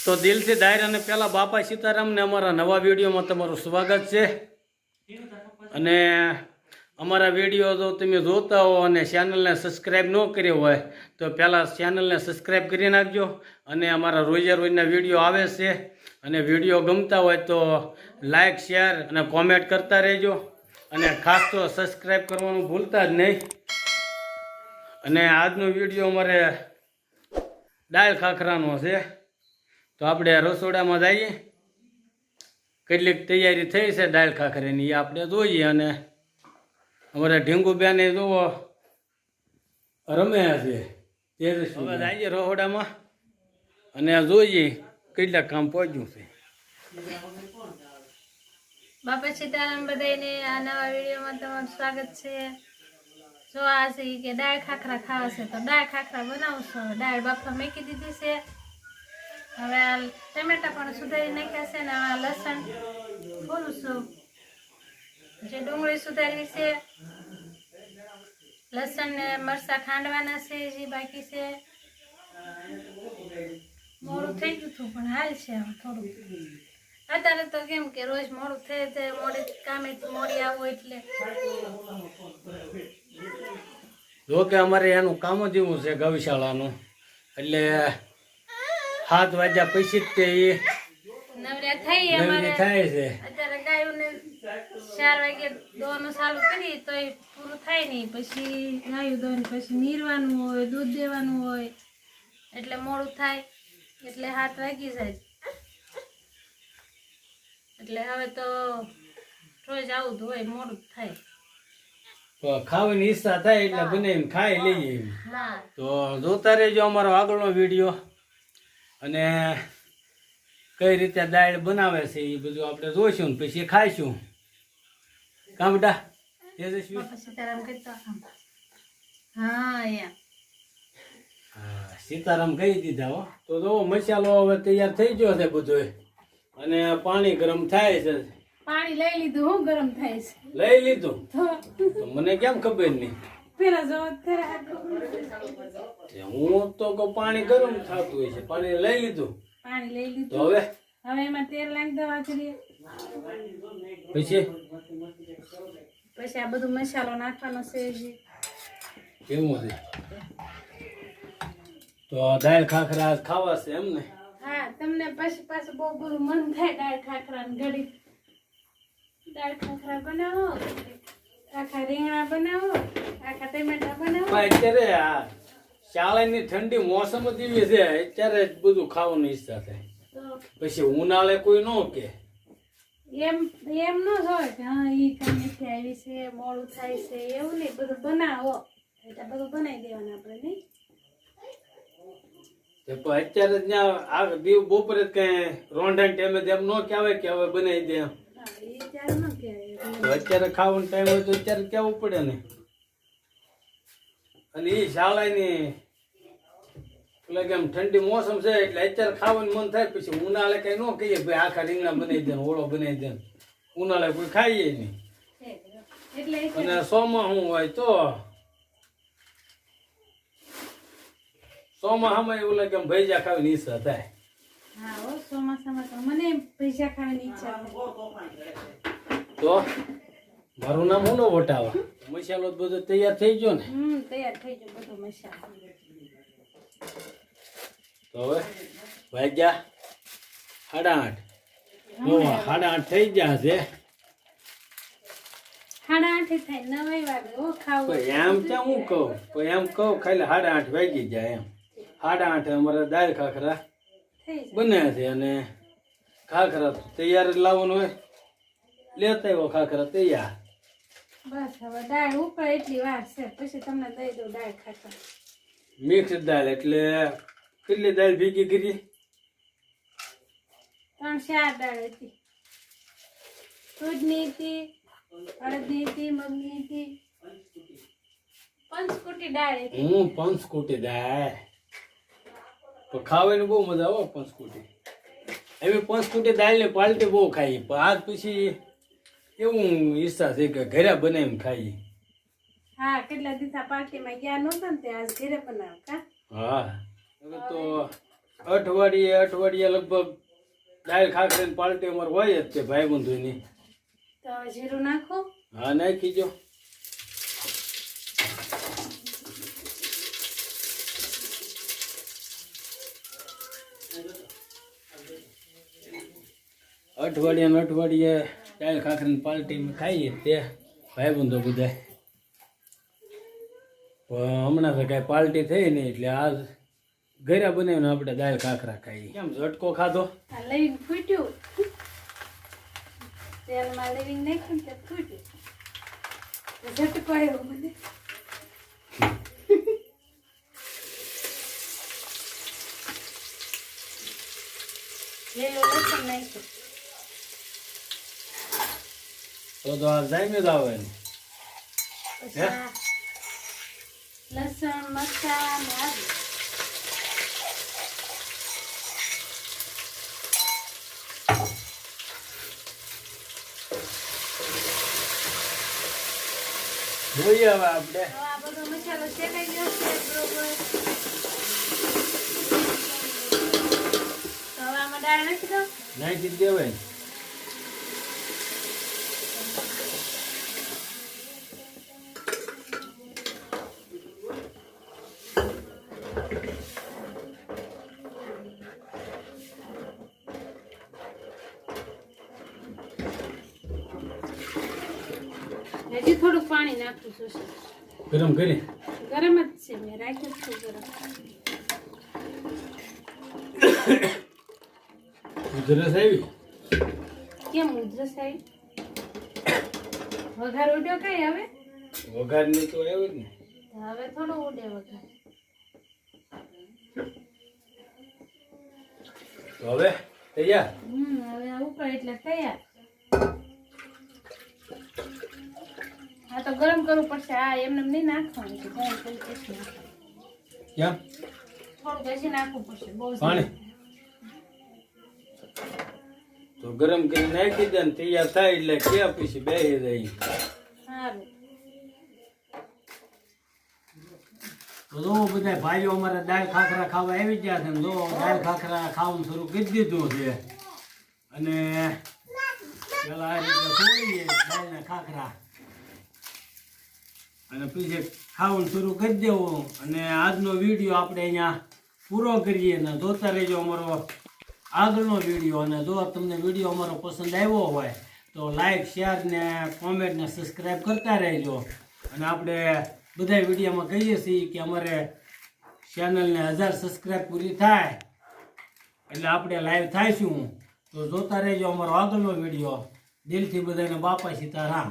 તો દિલથી દાયર અને પહેલાં બાપા સીતારામને અમારા નવા વિડીયોમાં તમારું સ્વાગત છે. અને અમારા વિડીયો જો તમે જોતા હો અને ચેનલને સબસ્ક્રાઈબ ન કર્યો હોય તો પહેલાં ચેનલને સબસ્ક્રાઈબ કરી નાખજો. અને અમારા રોજે રોજના વિડીયો આવે છે અને વિડીયો ગમતા હોય તો લાઈક શેર અને કોમેન્ટ કરતા રહેજો. અને ખાસ તો સબસ્ક્રાઈબ કરવાનું ભૂલતા જ નહીં. અને આજનો વિડીયો અમારે દાળ ખાખરાનો છે. તો આપણે રસોડામાં જઈએ, કેટલીક તૈયારી થઈ છે દાળ ખાખરાની એ આપણે જોઈએ. અને અમારા ઢીંગુબેન એ જોવો રમ્યા છે. હવે જઈએ રસોડામાં અને જોઈએ કેટલાક કામ પહોંચ્યું છે. બાપા સીતારામ બધાને આ નવા વિડીયોમાં તમારું સ્વાગત છે. જો આ છે કે દાળ ખાખરા ખાવા છે તો દાળ ખાખરા બનાવશો. દાળ બાફા મૂકી દીધી છે. હવે આ ટમેટા પણ સુધારી નાખ્યા છે ને આ લસણ ફોલું છું. જે ડુંગળી સુધારી છે, લસણ ને મરચાં ખાંડવાના છે જે બાકી છે. મોડું થઈ ગયું હતું પણ હાલ છે હવે થોડું. અત્યારે તો કેમ કે રોજ મોડું થઈ જાય, મોડી કામેથી મોડી આવું એટલે. જો કે અમારે એનું કામ જ એવું છે ગૌશાળાનું, એટલે 7 વાગ્યા પછી જ તે નવરા થઈ અમારે થાય છે. અત્યારે ગાયોને 4 વાગે દોવાનું ચાલુ કરી તો એ પૂરું થાય નહીં. પછી ગાયું દોવાનું, પછી નીરવાનું હોય, દૂધ દેવાનું હોય એટલે મોડું થાય. એટલે 7 વાગી જાય. એટલે હવે તો રોજ આવું જ હોય, મોડું થાય. ખાવાની ઈચ્છા થાય એટલે બનાવીને ખાઈ લઈએ. હા, તો જોતા રહેજો અમારો આગળનો વિડીયો. અને કઈ રીતે દાળ બનાવે છે એ બધું આપણે જોઈશું ને પછી ખાઈશું. કાં બેટા તેજસ્વી? બાપા સીતારામ કહેતો. હા એમ. હા, સીતારામ કહી દીધા હો. તો જો મસાલો હવે તૈયાર થઈ ગયો છે બધો. અને પાણી ગરમ થાય છે. પાણી લઈ લીધું, હું ગરમ થાય છે. લઈ લીધું તો તો મને કેમ ખબર નહીં? પેલા જો હું તો કહું પાણી ગરમ થતું હોય છે. પાણી લઈ લીધું. પાણી લઈ લીધું. તો હવે એમાં તેલ નાખી દવા કરીએ. પછી પછી આ બધું મસાલો નાખવાનો છે હજી. કેવું છે? તો દાળ ખાખરા ખાવા છે એમ ને? હા, તમને પછી પાછું બહુ બધું મન થાય દાળ ખાખરા ને ઘડી. દાળ ખાખરા બનાવો, આખા રીંગણા બનાવો, આખા ટમેટા બનાવો. પણ અત્યારે આ શાળાની ઠંડી મોસમ જ એવી છે, અત્યારે જ બધું ખાવાની ઈચ્છા થાય. તો પછી ઉનાળે કોઈ ન કે એમ એમ ન હોય કે હા ઈ કામેથી આવી છે, મોડું થાય છે, એવું નહીં. બધું બનાવો એટલે બધું બનાવી દેવાનું આપણે, નહીં? પણ અત્યારે જ આ દીવ બપોરે જ કઈ રોંઢાણ ટાઈમે એમ ન કહેવાય કે હવે બનાવી દે એમ. હા, એ ત્યારે ન કહેવાય. તો અત્યારે ખાવાનો ટાઈમ હોય તો અત્યારે કહેવું પડે ને. અને એ શાળાની એટલે કે આમ ઠંડી મોસમ છે એટલે અત્યારે ખાવાનું મન થાય. પછી ઉનાળે કઈ ન કહીએ ભાઈ આખા રીંગણા બનાવી દે, ઓળો બનાવી દે. ઉનાળે કોઈ ખાઈએ નહીં. એટલે અને સોમાં શું હોય તો ચોમાસામાં એવું લાગે એમ ભજીયા ખાવાની ઈચ્છા થાય. હા હો, ચોમાસામાં તો મને ભજીયા ખાવાની ઈચ્છા થાય. તો મારું નામ હું નો વટાવા. મસાલો બધો તૈયાર થઈ ગયો ને? તૈયાર થઈ ગયો બધો મસાલો. તો હવે વાગ્યા 8:30. 8:30 થઈ ગયા છે. 8:30 થાય, 9 વાગે હો ખાવું. એમ ક્યાં હું કહું, પણ એમ કહું ખાલી 8:30 વાગી જાય એમ. 8:30 અમારે દાળ ખાખરા થઈ જાય. બન્યા છે. અને ખાખરા તો તૈયાર જ લાવવાનું હોય, લેતા આવ્યો ખાખરા તૈયાર. બસ હવે દાળ ઉપર એટલી વાર છે, પછી તમને દઈ દઉં દાળ ખાખરા. મિક્સ દાળ એટલે કેટલી દાળ ભેગી કરી? 3-4 દાળ હતી. દૂધની હતી, અડદની હતી, મગની હતી, પંચકુટી દાળ હતી. હું પંચકુટી દાળ તો ખાવાની બહુ મજા આવે. પંચકુટી એવી પંચકુટી દાળની પાલટી બહુ ખાઈ. પણ આજ પછી એવું ઈચ્છા છે કે ઘરે બનાવીને ખાઈએ. હા, કેટલા દિવસ પાર્ટીમાં ગયા નહોતા ને તે આજ ઘરે બનાવ કા. હા, હવે તો અઠવાડિયે લગભગ દાળ ખાખરી પાર્ટી અમારે હોય જ તે ભાઈબંધોની. તો હવે જીરું નાખો. હા, નાખી દો. અઠવાડિયે દાળ ખાખરી પાર્ટી ખાઈએ તે ભાઈબંધો બધા. પણ હમણાં તો કાંઈ પાર્ટી થઈ નહીં એટલે આજ ઘરે બનાવીને આપણે દાળ ખાખરા ખાઈએ. કેમ ઝટકો ખાધો? આ લવિંગ ફૂટ્યું, તેલમાં લવિંગ નાખ્યું ને ફૂટ્યું, ઝટકો આવ્યો મને. લીલું લસણ નાખ્યું. તો આ જામી જ આવે ને. પછી આ લસણ મરચાં ને આદુ. જોઈએ હવે આપણે. તો આ બધો મસાલો શેકાઈ ગયો છે બરોબર. તો હવે આમાં દાળ નાખી દો. નાખી જ દેવાય ને. હજી થોડુંક પાણી નાખું છું. ગરમ કરી. ગરમ જ છે, મેં રાખ્યું જ છે ગરમ. ઉધરસ આવી. કેમ ઉધરસ આવી? વઘાર ઉડ્યો કઈ હવે? વઘાર ની તો આવ્યું જ ને. તો હવે થોડો ઉડે વઘાર. તો હવે તૈયાર. હવે આ ઉપર એટલે તૈયાર. આ તો ગરમ કરવું પડશે. આ એમને નહીં નાખવાનું છે, ગરમ કરી પછી નાખવાનું. કેમ? થોડુંક હજી નાખવું પડશે. બહુ પાણી તો ગરમ કરી નાખી દે ને તૈયાર થાય એટલે કે પછી બેસી જાય. સારું. તો જો બધા ભાઈઓ અમારે દાળ ખાખરા ખાવા આવી ગયા છે ને જો દાળ ખાખરા ખાવાનું શરૂ કરી દીધું છે. અને પેલા આ રીતે ખોલીએ દાળના ખાખરા અને પછી ખાવાનું શરૂ કરી દેવું. અને આજનો વિડીયો આપણે અહીંયા પૂરો કરીએ ને જોતા રહેજો અમારો આગળનો વિડીયો. અને જો તમને વિડીયો અમારો પસંદ આવ્યો હોય તો લાઈક શેર ને કોમેન્ટ ને સબસ્ક્રાઈબ કરતા રહેજો. અને આપણે બધા વિડીયોમાં કહીએ છીએ કે અમારે ચેનલને 1000 સબસ્ક્રાઈબ પૂરી થાય એટલે આપણે લાઈવ થાઈશું. તો જોતા રહેજો અમારો આગળનો વિડીયો. દિલથી બધાને બાપા સીતારામ.